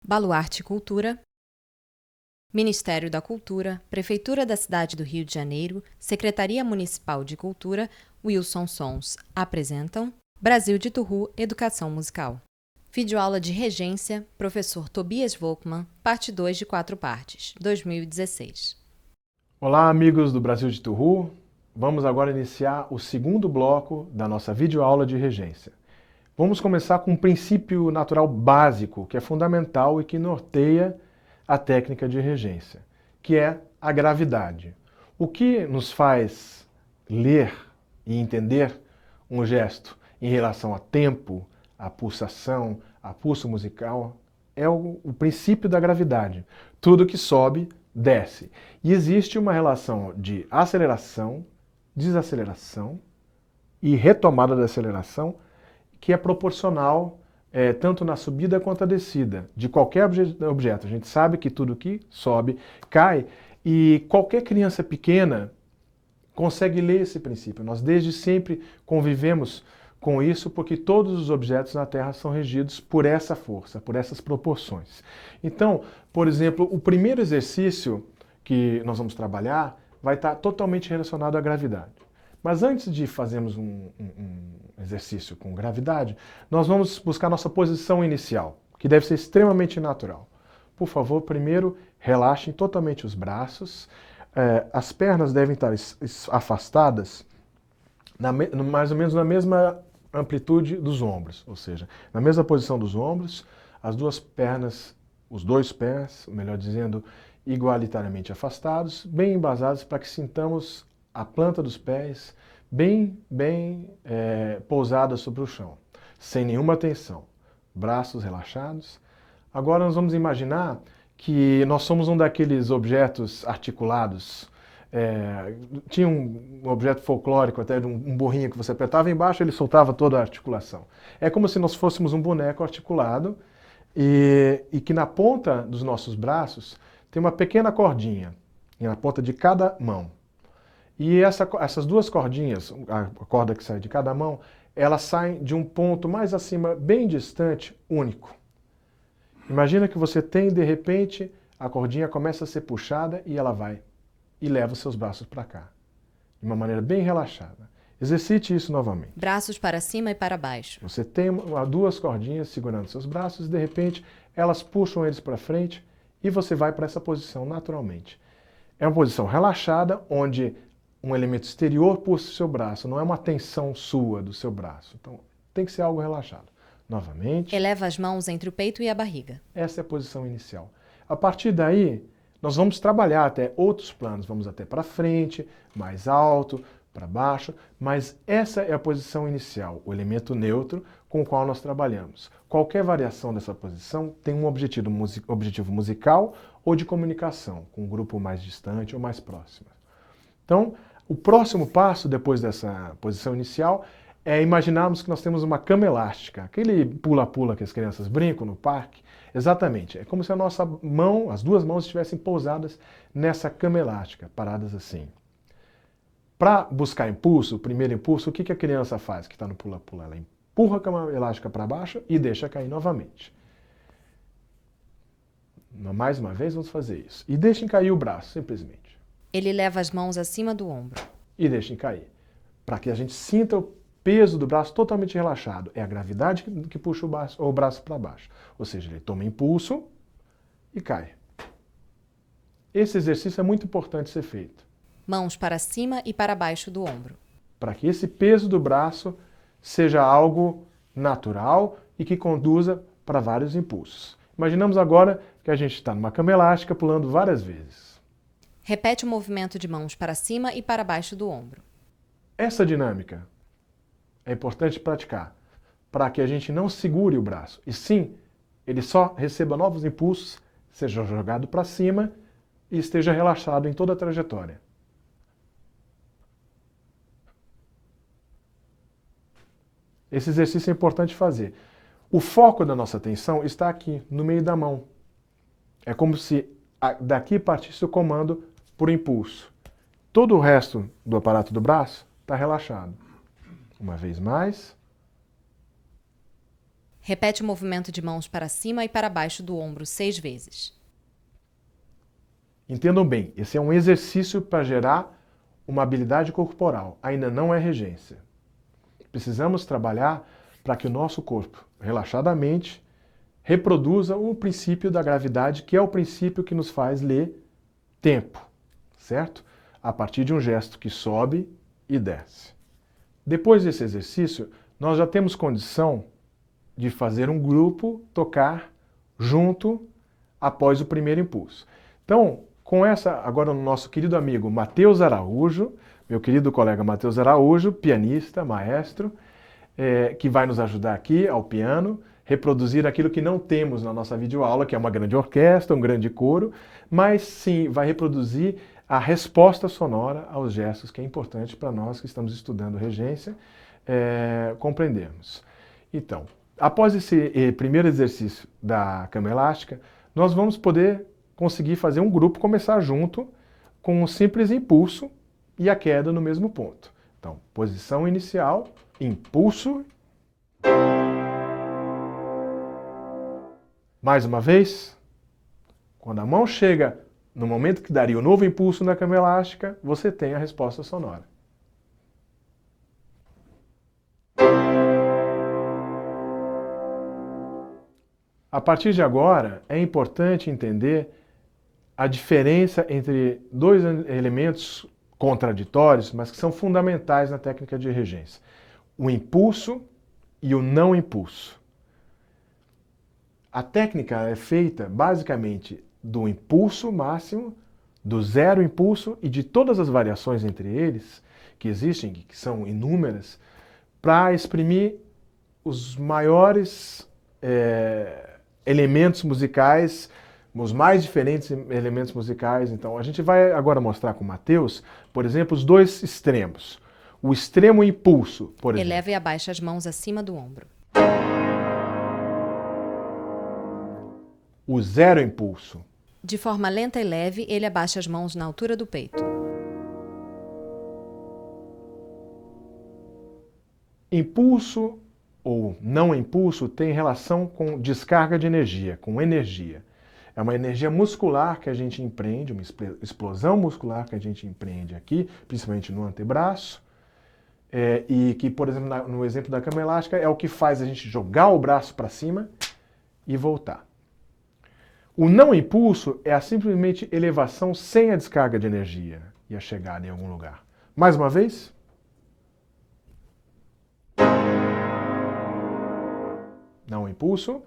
Baluarte Cultura, Ministério da Cultura, Prefeitura da Cidade do Rio de Janeiro, Secretaria Municipal de Cultura, Wilson Sons apresentam Brasil de Turru Educação Musical. Videoaula de Regência, Professor Tobias Volkmann, parte 2 de 4 partes, 2016. Olá, amigos do Brasil de Turru. Vamos agora iniciar o segundo bloco da nossa videoaula de regência. Vamos começar com um princípio natural básico, que é fundamental e que norteia a técnica de regência, que é a gravidade. O que nos faz ler e entender um gesto em relação a tempo, a pulsação, a pulso musical, é o princípio da gravidade. Tudo que sobe, desce. E existe uma relação de aceleração, desaceleração e retomada da aceleração que é proporcional tanto na subida quanto na descida de qualquer objeto. A gente sabe que tudo que sobe cai e qualquer criança pequena consegue ler esse princípio. Nós desde sempre convivemos com isso porque todos os objetos na Terra são regidos por essa força, por essas proporções. Então, por exemplo, o primeiro exercício que nós vamos trabalhar vai estar totalmente relacionado à gravidade. Mas antes de fazermos um exercício com gravidade, nós vamos buscar nossa posição inicial, que deve ser extremamente natural. Por favor, primeiro relaxem totalmente os braços. As pernas devem estar afastadas mais ou menos na mesma amplitude dos ombros, ou seja, na mesma posição dos ombros, as duas pernas, os dois pés, melhor dizendo, igualitariamente afastados, bem embasados para que sintamos a planta dos pés bem pousada sobre o chão, sem nenhuma tensão, braços relaxados. Agora nós vamos imaginar que nós somos um daqueles objetos articulados. Tinha um objeto folclórico, até de um burrinho que você apertava embaixo, ele soltava toda a articulação. É como se nós fôssemos um boneco articulado e que na ponta dos nossos braços tem uma pequena cordinha, na ponta de cada mão. E essas duas cordinhas, a corda que sai de cada mão, elas saem de um ponto mais acima, bem distante, único. Imagina que você tem, de repente, a cordinha começa a ser puxada e ela vai e leva os seus braços para cá, de uma maneira bem relaxada. Exercite isso novamente. Braços para cima e para baixo. Você tem duas cordinhas segurando seus braços e, de repente, elas puxam eles para frente e você vai para essa posição naturalmente. É uma posição relaxada, onde um elemento exterior puxa o seu braço, não é uma tensão sua do seu braço. Então, tem que ser algo relaxado. Novamente. Eleva as mãos entre o peito e a barriga. Essa é a posição inicial. A partir daí, nós vamos trabalhar até outros planos. Vamos até para frente, mais alto, para baixo, mas essa é a posição inicial, o elemento neutro com o qual nós trabalhamos. Qualquer variação dessa posição tem um objetivo musical ou de comunicação, com um grupo mais distante ou mais próximo. Então, o próximo passo, depois dessa posição inicial, é imaginarmos que nós temos uma cama elástica, aquele pula-pula que as crianças brincam no parque. Exatamente, é como se a nossa mão, as duas mãos estivessem pousadas nessa cama elástica, paradas assim. Para buscar impulso, o primeiro impulso, o que a criança faz que está no pula-pula? Ela empurra a cama elástica para baixo e deixa cair novamente. Mais uma vez vamos fazer isso. E deixem cair o braço, simplesmente. Ele leva as mãos acima do ombro. E deixem cair. Para que a gente sinta o peso do braço totalmente relaxado. É a gravidade que puxa o braço para baixo. Ou seja, ele toma impulso e cai. Esse exercício é muito importante ser feito. Mãos para cima e para baixo do ombro. Para que esse peso do braço seja algo natural e que conduza para vários impulsos. Imaginamos agora que a gente está numa cama elástica pulando várias vezes. Repete o movimento de mãos para cima e para baixo do ombro. Essa dinâmica é importante praticar para que a gente não segure o braço, e sim, ele só receba novos impulsos, seja jogado para cima e esteja relaxado em toda a trajetória. Esse exercício é importante fazer. O foco da nossa atenção está aqui, no meio da mão. É como se daqui partisse o comando por impulso. Todo o resto do aparato do braço está relaxado. Uma vez mais. Repete o movimento de mãos para cima e para baixo do ombro 6 vezes. Entendam bem, esse é um exercício para gerar uma habilidade corporal, ainda não é regência. Precisamos trabalhar para que o nosso corpo, relaxadamente, reproduza o princípio da gravidade, que é o princípio que nos faz ler tempo, certo? A partir de um gesto que sobe e desce. Depois desse exercício, nós já temos condição de fazer um grupo tocar junto após o primeiro impulso. Então, com essa, agora o nosso querido amigo Matheus Araújo, meu querido colega Matheus Araújo, pianista, maestro, que vai nos ajudar aqui ao piano, reproduzir aquilo que não temos na nossa videoaula, que é uma grande orquestra, um grande coro, mas sim vai reproduzir a resposta sonora aos gestos, que é importante para nós que estamos estudando regência compreendermos. Então, após esse primeiro exercício da cama elástica, nós vamos poder conseguir fazer um grupo começar junto com um simples impulso e a queda no mesmo ponto. Então, posição inicial, impulso. Mais uma vez, quando a mão chega no momento que daria o novo impulso na cama elástica, você tem a resposta sonora. A partir de agora, é importante entender a diferença entre dois elementos contraditórios, mas que são fundamentais na técnica de regência: o impulso e o não impulso. A técnica é feita basicamente do impulso máximo, do zero impulso e de todas as variações entre eles, que existem, que são inúmeras, para exprimir os maiores elementos musicais, os mais diferentes elementos musicais. Então, a gente vai agora mostrar com o Matheus, por exemplo, os dois extremos. O extremo impulso, por exemplo. Eleva e abaixa as mãos acima do ombro. O zero impulso. De forma lenta e leve, ele abaixa as mãos na altura do peito. Impulso ou não impulso tem relação com descarga de energia, com energia. É uma energia muscular que a gente empreende, uma explosão muscular que a gente empreende aqui, principalmente no antebraço, e que, por exemplo, no exemplo da cama elástica, é o que faz a gente jogar o braço para cima e voltar. O não impulso é a simplesmente elevação sem a descarga de energia e a chegada em algum lugar. Mais uma vez. Não impulso.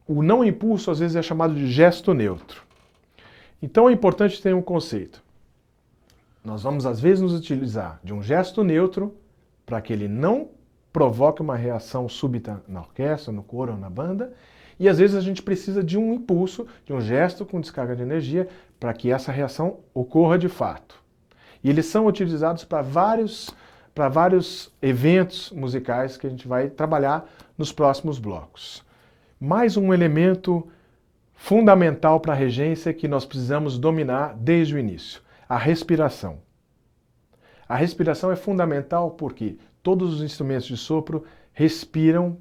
O não impulso às vezes é chamado de gesto neutro. Então é importante ter um conceito. Nós vamos às vezes nos utilizar de um gesto neutro para que ele não provoque uma reação súbita na orquestra, no coro ou na banda, e às vezes a gente precisa de um impulso, de um gesto com descarga de energia para que essa reação ocorra de fato. E eles são utilizados para vários eventos musicais que a gente vai trabalhar nos próximos blocos. Mais um elemento fundamental para a regência que nós precisamos dominar desde o início: a respiração. A respiração é fundamental porque todos os instrumentos de sopro respiram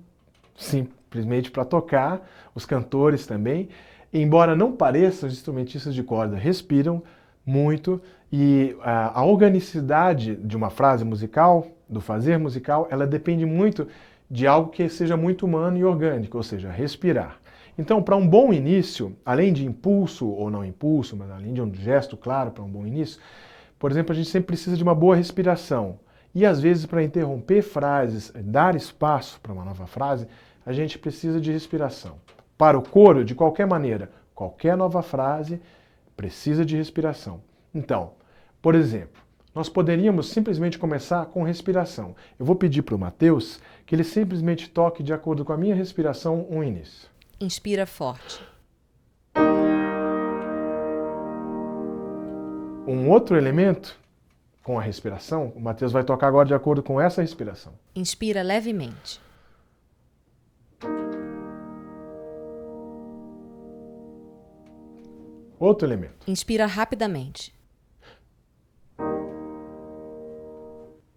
simplesmente para tocar, os cantores também. Embora não pareçam, os instrumentistas de corda respiram muito, e a organicidade de uma frase musical, do fazer musical, ela depende muito de algo que seja muito humano e orgânico, ou seja, respirar. Então, para um bom início, além de impulso ou não impulso, mas além de um gesto claro para um bom início, por exemplo, a gente sempre precisa de uma boa respiração. E às vezes, para interromper frases, dar espaço para uma nova frase, a gente precisa de respiração. Para o coro, de qualquer maneira, qualquer nova frase precisa de respiração. Então, por exemplo, nós poderíamos simplesmente começar com respiração. Eu vou pedir para o Matheus que ele simplesmente toque de acordo com a minha respiração um início. Inspira forte. Um outro elemento com a respiração, o Matheus vai tocar agora de acordo com essa respiração. Inspira levemente. Outro elemento. Inspira rapidamente.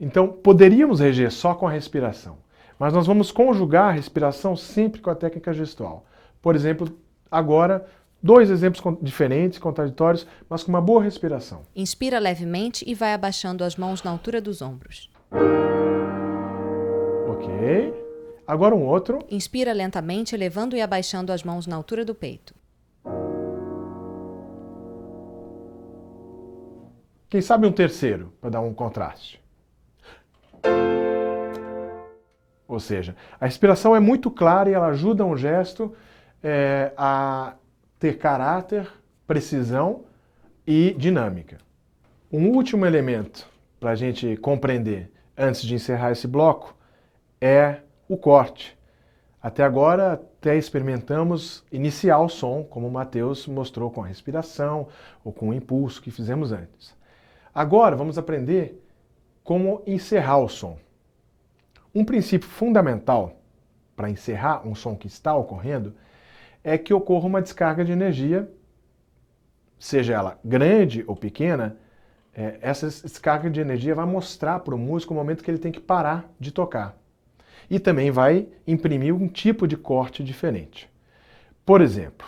Então, poderíamos reger só com a respiração, mas nós vamos conjugar a respiração sempre com a técnica gestual. Por exemplo, agora, 2 exemplos diferentes, contraditórios, mas com uma boa respiração. Inspira levemente e vai abaixando as mãos na altura dos ombros. Ok. Agora um outro. Inspira lentamente, elevando e abaixando as mãos na altura do peito. Quem sabe um terceiro, para dar um contraste. Ou seja, a respiração é muito clara e ela ajuda um gesto a ter caráter, precisão e dinâmica. Um último elemento para a gente compreender antes de encerrar esse bloco é o corte. Até agora, até experimentamos iniciar o som, como o Matheus mostrou com a respiração ou com o impulso que fizemos antes. Agora vamos aprender como encerrar o som. Um princípio fundamental para encerrar um som que está ocorrendo é que ocorra uma descarga de energia, seja ela grande ou pequena. Essa descarga de energia vai mostrar para o músico o momento que ele tem que parar de tocar. E também vai imprimir um tipo de corte diferente. Por exemplo,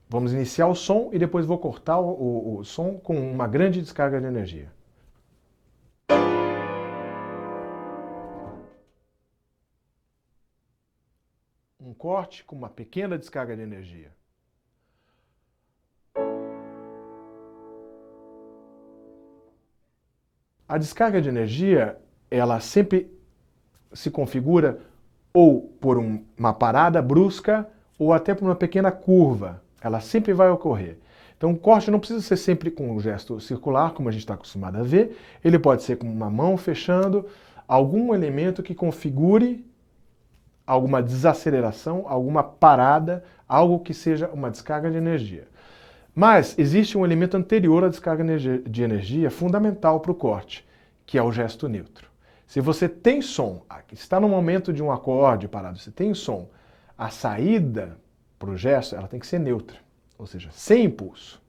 vamos iniciar o som e depois vou cortar o som com uma grande descarga de energia. Um corte com uma pequena descarga de energia. A descarga de energia, ela sempre se configura ou por uma parada brusca ou até por uma pequena curva. Ela sempre vai ocorrer. Então o corte não precisa ser sempre com um gesto circular, como a gente está acostumado a ver. Ele pode ser com uma mão fechando, algum elemento que configure alguma desaceleração, alguma parada, algo que seja uma descarga de energia. Mas existe um elemento anterior à descarga de energia fundamental para o corte, que é o gesto neutro. Se você tem som, está no momento de um acorde parado, você tem som, a saída para o gesto ela tem que ser neutra, ou seja, sem impulso,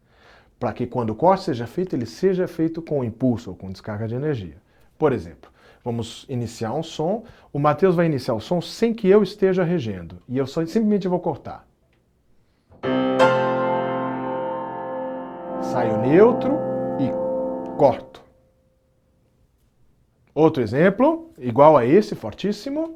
para que quando o corte seja feito, ele seja feito com impulso ou com descarga de energia. Por exemplo, vamos iniciar um som, o Matheus vai iniciar o som sem que eu esteja regendo, e eu simplesmente vou cortar. Saio neutro e corto. Outro exemplo, igual a esse, fortíssimo.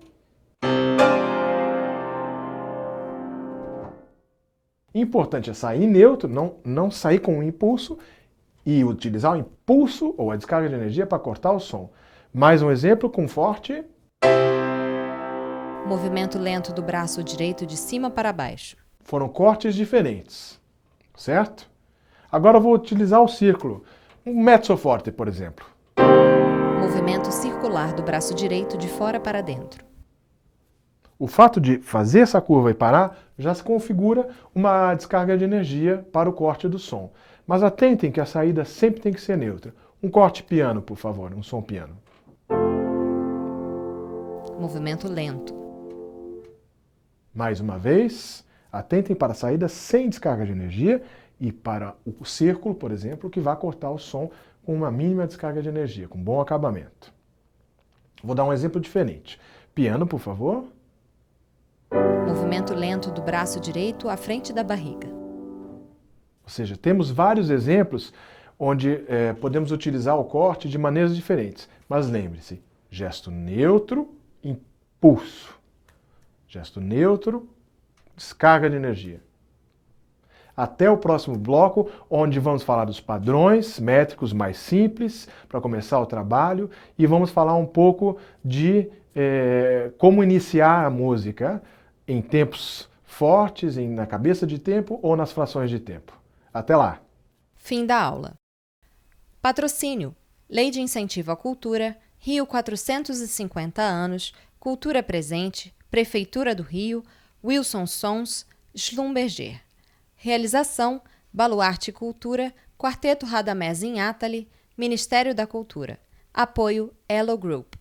Importante é sair neutro, não sair com um impulso e utilizar o impulso ou a descarga de energia para cortar o som. Mais um exemplo com forte. Movimento lento do braço direito de cima para baixo. Foram cortes diferentes, certo? Agora eu vou utilizar o círculo. Um mezzo forte, por exemplo. Movimento circular do braço direito de fora para dentro. O fato de fazer essa curva e parar já se configura uma descarga de energia para o corte do som. Mas atentem que a saída sempre tem que ser neutra. Um corte piano, por favor, um som piano. Movimento lento. Mais uma vez, atentem para a saída sem descarga de energia e para o círculo, por exemplo, que vai cortar o som com uma mínima descarga de energia, com bom acabamento. Vou dar um exemplo diferente. Piano, por favor. Movimento lento do braço direito à frente da barriga. Ou seja, temos vários exemplos onde podemos utilizar o corte de maneiras diferentes. Mas lembre-se, gesto neutro, impulso. Gesto neutro, descarga de energia. Até o próximo bloco, onde vamos falar dos padrões métricos mais simples para começar o trabalho e vamos falar um pouco de como iniciar a música em tempos fortes, na cabeça de tempo ou nas frações de tempo. Até lá! Fim da aula. Patrocínio: Lei de Incentivo à Cultura, Rio 450 anos, Cultura Presente, Prefeitura do Rio, Wilson Sons, Schlumberger. Realização: Baluarte Cultura, Quarteto Radamés Inátali, Ministério da Cultura. Apoio: Elo Group.